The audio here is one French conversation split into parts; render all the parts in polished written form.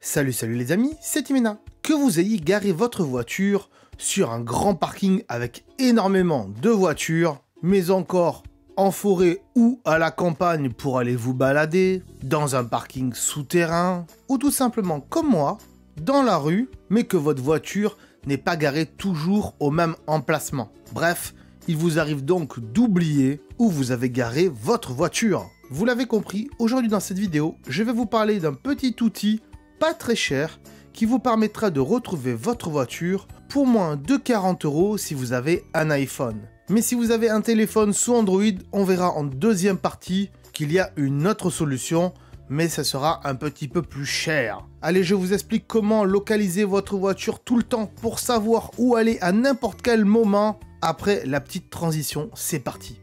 Salut les amis, c'est Timena. Que vous ayez garé votre voiture sur un grand parking avec énormément de voitures, mais encore en forêt ou à la campagne pour aller vous balader, dans un parking souterrain, ou tout simplement comme moi, dans la rue, mais que votre voiture n'est pas garée toujours au même emplacement. Bref, il vous arrive donc d'oublier où vous avez garé votre voiture. Vous l'avez compris, aujourd'hui dans cette vidéo, je vais vous parler d'un petit outil pas très cher qui vous permettra de retrouver votre voiture pour moins de 40 € si vous avez un iPhone. Mais si vous avez un téléphone sous Android, on verra en deuxième partie qu'il y a une autre solution, mais ça sera un petit peu plus cher. Allez, je vous explique comment localiser votre voiture tout le temps pour savoir où aller à n'importe quel moment. Après la petite transition, c'est parti.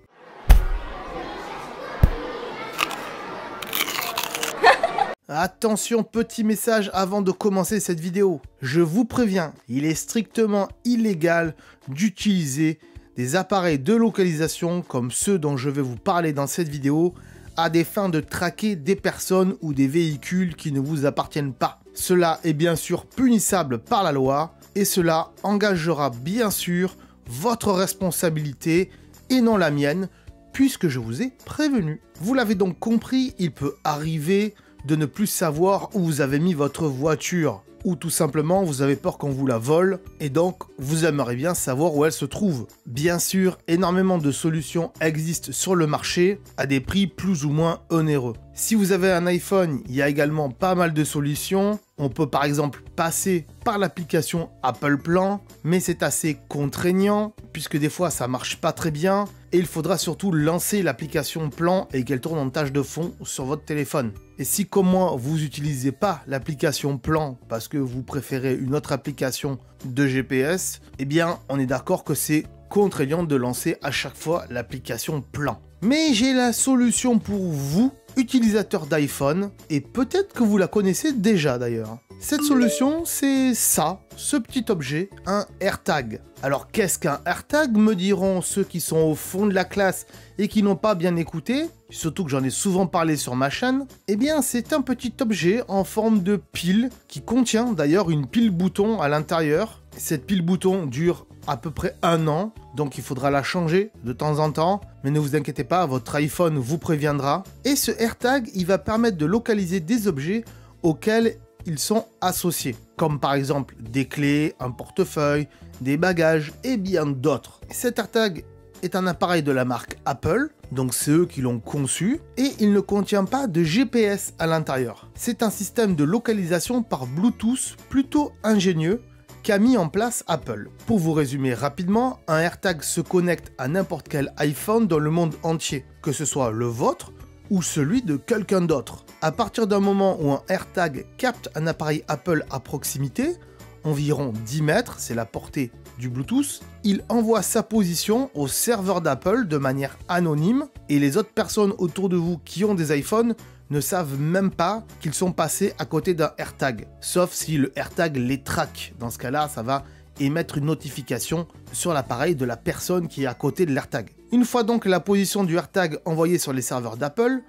Attention, petit message avant de commencer cette vidéo. Je vous préviens, il est strictement illégal d'utiliser des appareils de localisation comme ceux dont je vais vous parler dans cette vidéo à des fins de traquer des personnes ou des véhicules qui ne vous appartiennent pas. Cela est bien sûr punissable par la loi et cela engagera bien sûr votre responsabilité et non la mienne puisque je vous ai prévenu. Vous l'avez donc compris, il peut arriver de ne plus savoir où vous avez mis votre voiture, ou tout simplement vous avez peur qu'on vous la vole, et donc vous aimeriez bien savoir où elle se trouve. Bien sûr, énormément de solutions existent sur le marché, à des prix plus ou moins onéreux. Si vous avez un iPhone, il y a également pas mal de solutions. On peut par exemple passer par l'application Apple Plan, mais c'est assez contraignant, puisque des fois ça marche pas très bien, et il faudra surtout lancer l'application Plan et qu'elle tourne en tâche de fond sur votre téléphone. Et si comme moi, vous n'utilisez pas l'application Plan parce que vous préférez une autre application de GPS, eh bien on est d'accord que c'est contraignant de lancer à chaque fois l'application Plan. Mais j'ai la solution pour vous, utilisateurs d'iPhone, et peut-être que vous la connaissez déjà d'ailleurs. Cette solution, c'est ça, ce petit objet, un AirTag. Alors qu'est-ce qu'un AirTag, me diront ceux qui sont au fond de la classe et qui n'ont pas bien écouté, surtout que j'en ai souvent parlé sur ma chaîne. Eh bien c'est un petit objet en forme de pile qui contient d'ailleurs une pile bouton à l'intérieur. Cette pile bouton dure à peu près 1 an, donc il faudra la changer de temps en temps, mais ne vous inquiétez pas, votre iPhone vous préviendra. Et ce AirTag, il va permettre de localiser des objets auxquels ils sont associés, comme par exemple des clés, un portefeuille, des bagages et bien d'autres. Cet AirTag est un appareil de la marque Apple, donc c'est eux qui l'ont conçu, et il ne contient pas de GPS à l'intérieur. C'est un système de localisation par Bluetooth plutôt ingénieux qu'a mis en place Apple. Pour vous résumer rapidement, un AirTag se connecte à n'importe quel iPhone dans le monde entier, que ce soit le vôtre ou celui de quelqu'un d'autre. À partir d'un moment où un AirTag capte un appareil Apple à proximité, environ 10 mètres, c'est la portée du Bluetooth, il envoie sa position au serveur d'Apple de manière anonyme et les autres personnes autour de vous qui ont des iPhones ne savent même pas qu'ils sont passés à côté d'un AirTag, sauf si le AirTag les traque. Dans ce cas-là, ça va émettre une notification sur l'appareil de la personne qui est à côté de l'AirTag. Une fois donc la position du AirTag envoyée sur les serveurs d'Apple,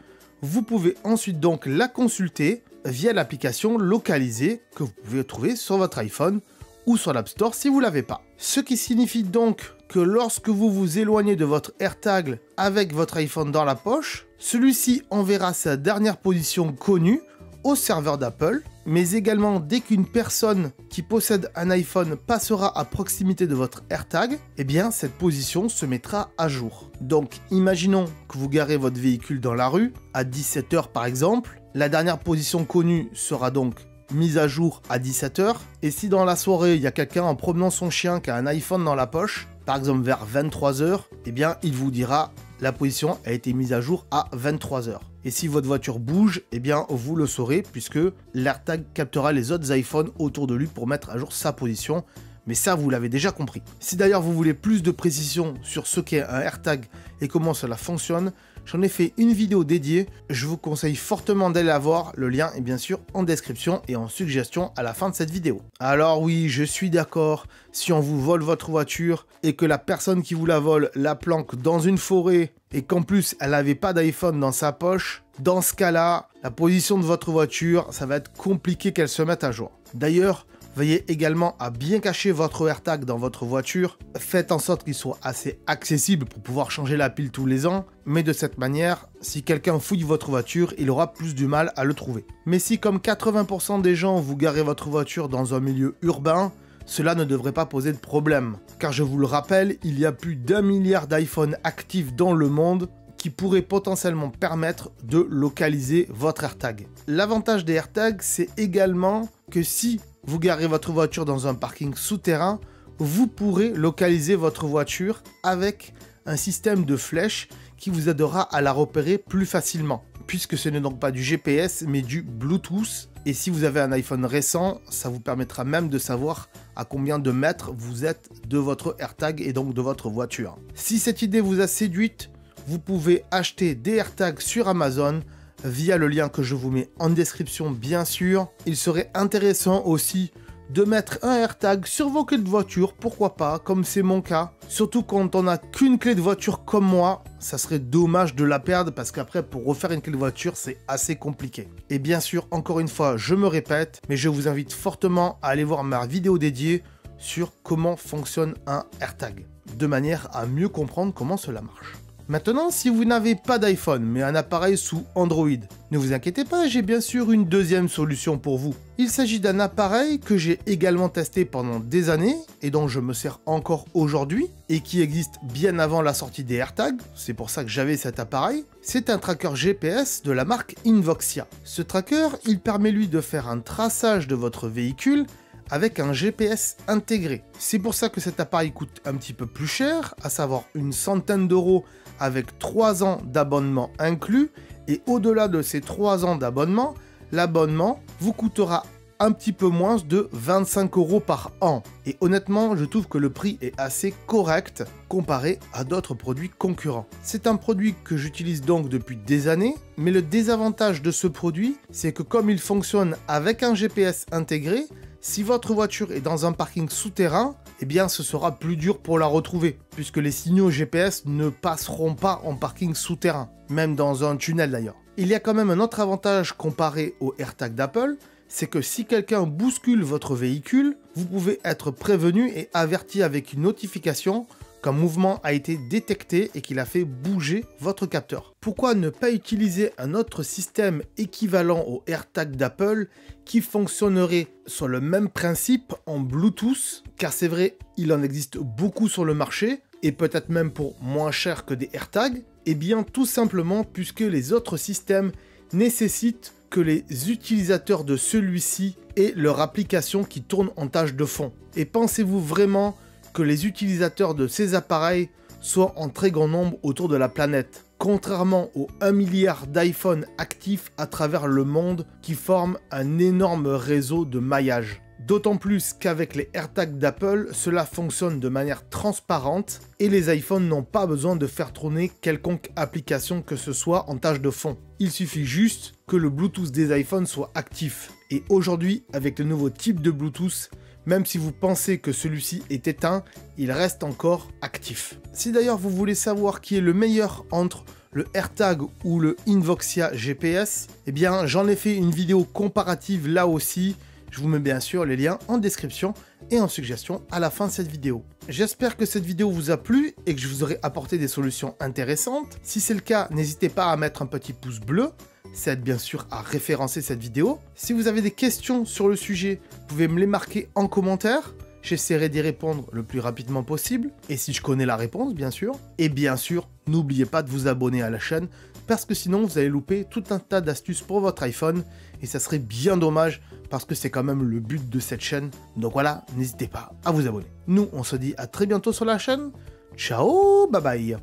vous pouvez ensuite donc la consulter via l'application localisée que vous pouvez trouver sur votre iPhone ou sur l'App Store si vous ne l'avez pas. Ce qui signifie donc que lorsque vous vous éloignez de votre AirTag avec votre iPhone dans la poche, celui-ci enverra sa dernière position connue au serveur d'Apple, mais également dès qu'une personne qui possède un iPhone passera à proximité de votre AirTag, eh bien cette position se mettra à jour. Donc imaginons que vous garez votre véhicule dans la rue à 17 h par exemple, la dernière position connue sera donc mise à jour à 17 h, et si dans la soirée il y a quelqu'un en promenant son chien qui a un iPhone dans la poche, par exemple vers 23 h, eh bien il vous dira la position a été mise à jour à 23 h. Et si votre voiture bouge, eh bien vous le saurez puisque l'AirTag captera les autres iPhones autour de lui pour mettre à jour sa position. Mais ça, vous l'avez déjà compris. Si d'ailleurs vous voulez plus de précision sur ce qu'est un AirTag et comment cela fonctionne, J'en ai fait une vidéo dédiée, je vous conseille fortement d'aller la voir, le lien est bien sûr en description et en suggestion à la fin de cette vidéo. Alors oui, je suis d'accord, si on vous vole votre voiture et que la personne qui vous la vole la planque dans une forêt et qu'en plus elle n'avait pas d'iPhone dans sa poche, dans ce cas-là, la position de votre voiture, ça va être compliqué qu'elle se mette à jour. D'ailleurs, veillez également à bien cacher votre AirTag dans votre voiture. Faites en sorte qu'il soit assez accessible pour pouvoir changer la pile tous les ans. Mais de cette manière, si quelqu'un fouille votre voiture, il aura plus du mal à le trouver. Mais si comme 80% des gens vous garez votre voiture dans un milieu urbain, cela ne devrait pas poser de problème. Car je vous le rappelle, il y a plus d'1 milliard d'iPhone actifs dans le monde qui pourrait potentiellement permettre de localiser votre AirTag. L'avantage des AirTags, c'est également que si vous garez votre voiture dans un parking souterrain, vous pourrez localiser votre voiture avec un système de flèches qui vous aidera à la repérer plus facilement, puisque ce n'est donc pas du GPS mais du Bluetooth. Et si vous avez un iPhone récent, ça vous permettra même de savoir à combien de mètres vous êtes de votre AirTag et donc de votre voiture. Si cette idée vous a séduite, vous pouvez acheter des AirTags sur Amazon via le lien que je vous mets en description bien sûr. Il serait intéressant aussi de mettre un AirTag sur vos clés de voiture, pourquoi pas, comme c'est mon cas. Surtout quand on n'a qu'une clé de voiture comme moi, ça serait dommage de la perdre parce qu'après pour refaire une clé de voiture c'est assez compliqué. Et bien sûr, encore une fois, je me répète, mais je vous invite fortement à aller voir ma vidéo dédiée sur comment fonctionne un AirTag, de manière à mieux comprendre comment cela marche. Maintenant, si vous n'avez pas d'iPhone, mais un appareil sous Android, ne vous inquiétez pas, j'ai bien sûr une deuxième solution pour vous. Il s'agit d'un appareil que j'ai également testé pendant des années, et dont je me sers encore aujourd'hui, et qui existe bien avant la sortie des AirTags, c'est pour ça que j'avais cet appareil. C'est un tracker GPS de la marque Invoxia. Ce tracker, il permet lui de faire un traçage de votre véhicule, avec un GPS intégré. C'est pour ça que cet appareil coûte un petit peu plus cher, à savoir une centaine d'euros avec 3 ans d'abonnement inclus. Et au-delà de ces 3 ans d'abonnement, l'abonnement vous coûtera un petit peu moins de 25 euros par an. Et honnêtement, je trouve que le prix est assez correct comparé à d'autres produits concurrents. C'est un produit que j'utilise donc depuis des années, mais le désavantage de ce produit, c'est que comme il fonctionne avec un GPS intégré, si votre voiture est dans un parking souterrain, eh bien ce sera plus dur pour la retrouver, puisque les signaux GPS ne passeront pas en parking souterrain, même dans un tunnel d'ailleurs. Il y a quand même un autre avantage comparé au AirTag d'Apple, c'est que si quelqu'un bouscule votre véhicule, vous pouvez être prévenu et averti avec une notification qu'un mouvement a été détecté et qu'il a fait bouger votre capteur. Pourquoi ne pas utiliser un autre système équivalent au AirTag d'Apple qui fonctionnerait sur le même principe en Bluetooth? Car c'est vrai, il en existe beaucoup sur le marché et peut-être même pour moins cher que des AirTags. Et bien tout simplement puisque les autres systèmes nécessitent que les utilisateurs de celui-ci aient leur application qui tourne en tâche de fond. Et pensez-vous vraiment que les utilisateurs de ces appareils soient en très grand nombre autour de la planète, contrairement aux 1 milliard d'iPhone actifs à travers le monde qui forment un énorme réseau de maillage. D'autant plus qu'avec les AirTags d'Apple, cela fonctionne de manière transparente et les iPhones n'ont pas besoin de faire tourner quelconque application que ce soit en tâche de fond. Il suffit juste que le Bluetooth des iPhones soit actif. Et aujourd'hui, avec le nouveau type de Bluetooth, même si vous pensez que celui-ci est éteint, il reste encore actif. Si d'ailleurs vous voulez savoir qui est le meilleur entre le AirTag ou le Invoxia GPS, eh bien j'en ai fait une vidéo comparative là aussi. Je vous mets bien sûr les liens en description et en suggestion à la fin de cette vidéo. J'espère que cette vidéo vous a plu et que je vous aurai apporté des solutions intéressantes. Si c'est le cas, n'hésitez pas à mettre un petit pouce bleu. Ça aide bien sûr à référencer cette vidéo. Si vous avez des questions sur le sujet, vous pouvez me les marquer en commentaire. J'essaierai d'y répondre le plus rapidement possible. Et si je connais la réponse, bien sûr. Et bien sûr, n'oubliez pas de vous abonner à la chaîne parce que sinon vous allez louper tout un tas d'astuces pour votre iPhone. Et ça serait bien dommage parce que c'est quand même le but de cette chaîne. Donc voilà, n'hésitez pas à vous abonner. Nous, on se dit à très bientôt sur la chaîne. Ciao, bye bye.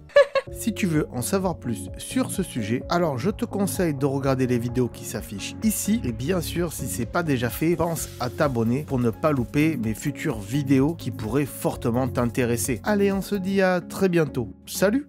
Si tu veux en savoir plus sur ce sujet, alors je te conseille de regarder les vidéos qui s'affichent ici. Et bien sûr, si c'est pas déjà fait, pense à t'abonner pour ne pas louper mes futures vidéos qui pourraient fortement t'intéresser. Allez, on se dit à très bientôt. Salut!